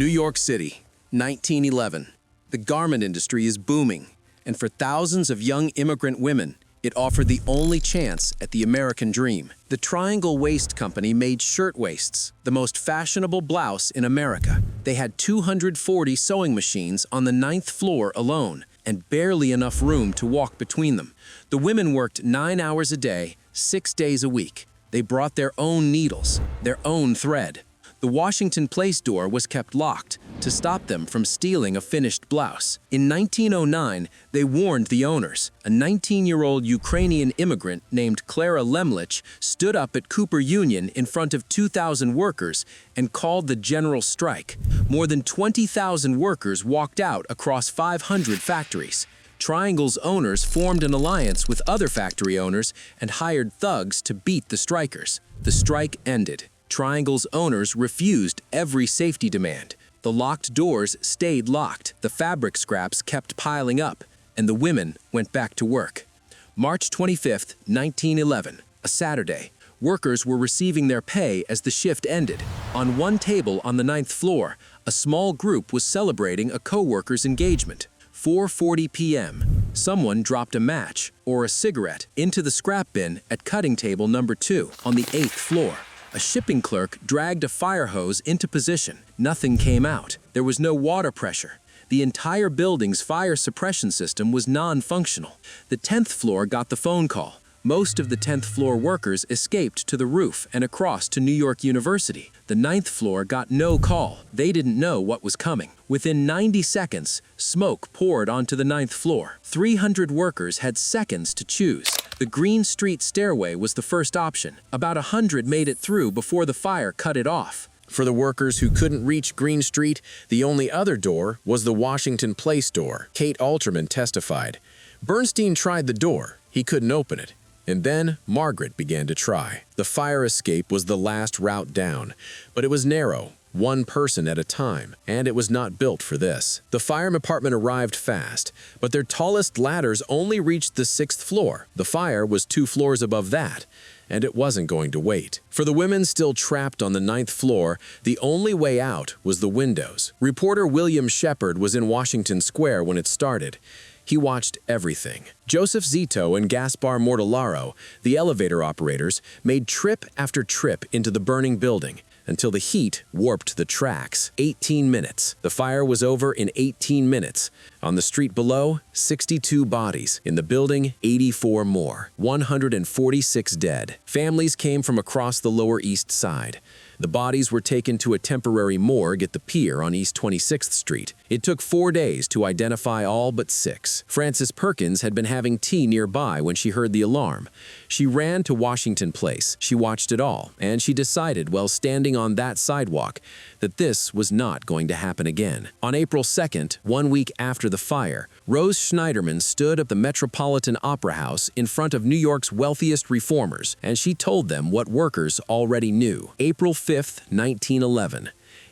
New York City, 1911. The garment industry is booming, and for thousands of young immigrant women, it offered the only chance at the American dream. The Triangle Waist Company made shirtwaists, the most fashionable blouse in America. They had 240 sewing machines on the 9th floor alone, and barely enough room to walk between them. The women worked 9 hours a day, 6 days a week. They brought their own needles, their own thread. The Washington Place door was kept locked to stop them from stealing a finished blouse. In 1909, they warned the owners. A 19-year-old Ukrainian immigrant named Clara Lemlich stood up at Cooper Union in front of 2,000 workers and called the general strike. More than 20,000 workers walked out across 500 factories. Triangle's owners formed an alliance with other factory owners and hired thugs to beat the strikers. The strike ended. Triangle's owners refused every safety demand. The locked doors stayed locked, the fabric scraps kept piling up, and the women went back to work. March 25, 1911, a Saturday. Workers were receiving their pay as the shift ended. On one table on the 9th floor, a small group was celebrating a co-worker's engagement. 4:40 p.m. Someone dropped a match or a cigarette into the scrap bin at cutting table number 2 on the 8th floor. A shipping clerk dragged a fire hose into position. Nothing came out. There was no water pressure. The entire building's fire suppression system was non-functional. The 10th floor got the phone call. Most of the 10th floor workers escaped to the roof and across to New York University. The 9th floor got no call. They didn't know what was coming. Within 90 seconds, smoke poured onto the 9th floor. 300 workers had seconds to choose. The Green Street stairway was the first option. About 100 made it through before the fire cut it off. For the workers who couldn't reach Green Street, the only other door was the Washington Place door. Kate Alterman testified. Bernstein tried the door. He couldn't open it. And then Margaret began to try. The fire escape was the last route down, but it was narrow, one person at a time, and it was not built for this. The fire department arrived fast, but their tallest ladders only reached the 6th floor. The fire was 2 floors above that, and it wasn't going to wait. For the women still trapped on the 9th floor, the only way out was the windows. Reporter William Shepard was in Washington Square when it started. He watched everything. Joseph Zito and Gaspar Mortellaro, the elevator operators, made trip after trip into the burning building until the heat warped the tracks. 18 minutes. The fire was over in 18 minutes. On the street below, 62 bodies. In the building, 84 more. 146 dead. Families came from across the Lower East Side. The bodies were taken to a temporary morgue at the pier on East 26th Street. It took 4 days to identify all but 6. Frances Perkins had been having tea nearby when she heard the alarm. She ran to Washington Place. She watched it all, and she decided while standing on that sidewalk that this was not going to happen again. On April 2nd, 1 week after the fire, Rose Schneiderman stood at the Metropolitan Opera House in front of New York's wealthiest reformers, and she told them what workers already knew. April 5th, 1911.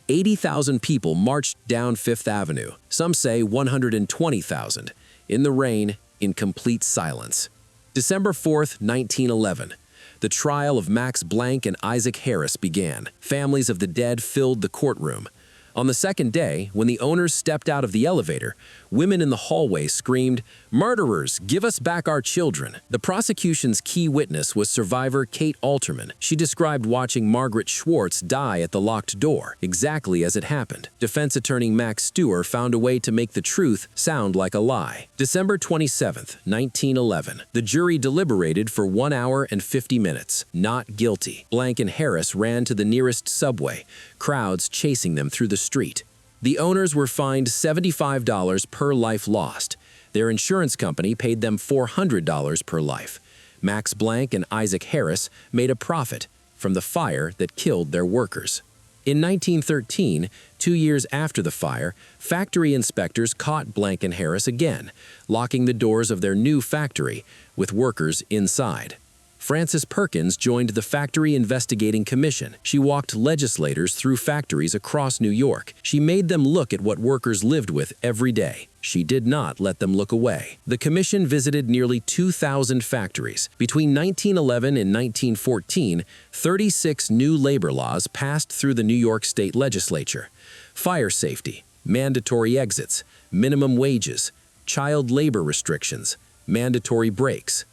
80,000 people marched down Fifth Avenue. Some say 120,000. In the rain, in complete silence. December 4th, 1911. The trial of Max Blank and Isaac Harris began. Families of the dead filled the courtroom. On the second day, when the owners stepped out of the elevator, women in the hallway screamed, "Murderers, give us back our children." The prosecution's key witness was survivor Kate Alterman. She described watching Margaret Schwartz die at the locked door, exactly as it happened. Defense attorney Max Stewart found a way to make the truth sound like a lie. December 27th, 1911. The jury deliberated for 1 hour and 50 minutes. Not guilty. Blank and Harris ran to the nearest subway, crowds chasing them through the street. The owners were fined $75 per life lost. Their insurance company paid them $400 per life. Max Blank and Isaac Harris made a profit from the fire that killed their workers. In 1913, 2 years after the fire, factory inspectors caught Blank and Harris again, locking the doors of their new factory with workers inside. Frances Perkins joined the Factory Investigating Commission. She walked legislators through factories across New York. She made them look at what workers lived with every day. She did not let them look away. The commission visited nearly 2,000 factories. Between 1911 and 1914, 36 new labor laws passed through the New York State Legislature. Fire safety, mandatory exits, minimum wages, child labor restrictions, mandatory breaks.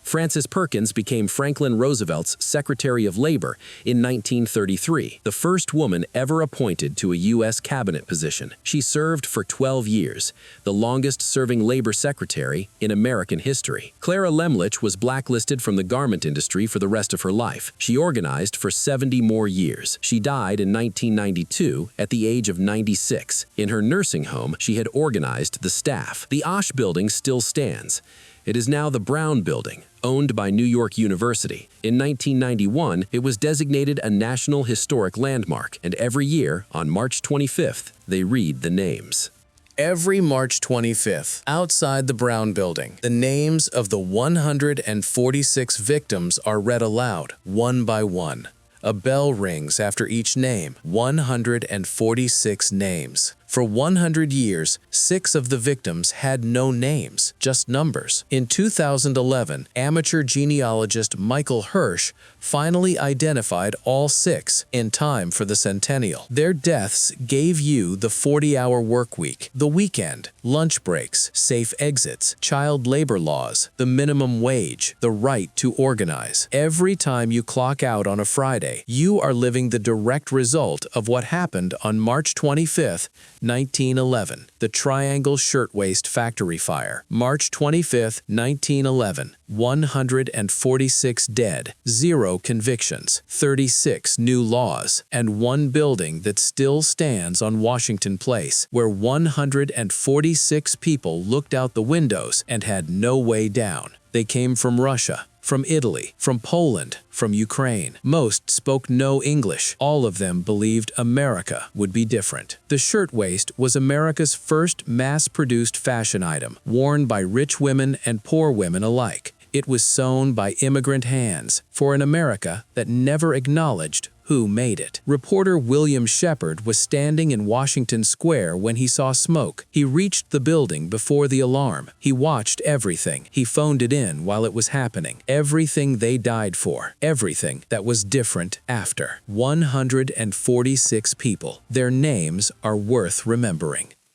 Frances Perkins became Franklin Roosevelt's Secretary of Labor in 1933, the first woman ever appointed to a U.S. cabinet position. She served for 12 years, the longest-serving labor secretary in American history. Clara Lemlich was blacklisted from the garment industry for the rest of her life. She organized for 70 more years. She died in 1992 at the age of 96. In her nursing home, she had organized the staff. The Osh Building still stands. It is now the Brown Building, owned by New York University. In 1991, it was designated a National Historic Landmark, and every year, on March 25th, they read the names. Every March 25th, outside the Brown Building, the names of the 146 victims are read aloud, one by one. A bell rings after each name, 146 names. For 100 years, 6 of the victims had no names, just numbers. In 2011, amateur genealogist Michael Hirsch finally identified all 6 in time for the centennial. Their deaths gave you the 40-hour work week, the weekend, lunch breaks, safe exits, child labor laws, the minimum wage, the right to organize. Every time you clock out on a Friday, you are living the direct result of what happened on March 25th, 1911, the Triangle Shirtwaist Factory fire. March 25, 1911, 146 dead, 0 convictions, 36 new laws, and 1 building that still stands on Washington Place, where 146 people looked out the windows and had no way down. They came from Russia, from Italy, from Poland, from Ukraine. Most spoke no English. All of them believed America would be different. The shirtwaist was America's first mass-produced fashion item, worn by rich women and poor women alike. It was sewn by immigrant hands for an America that never acknowledged who made it. Reporter William Shepard was standing in Washington Square when he saw smoke. He reached the building before the alarm. He watched everything. He phoned it in while it was happening. Everything they died for. Everything that was different after. 146 people. Their names are worth remembering.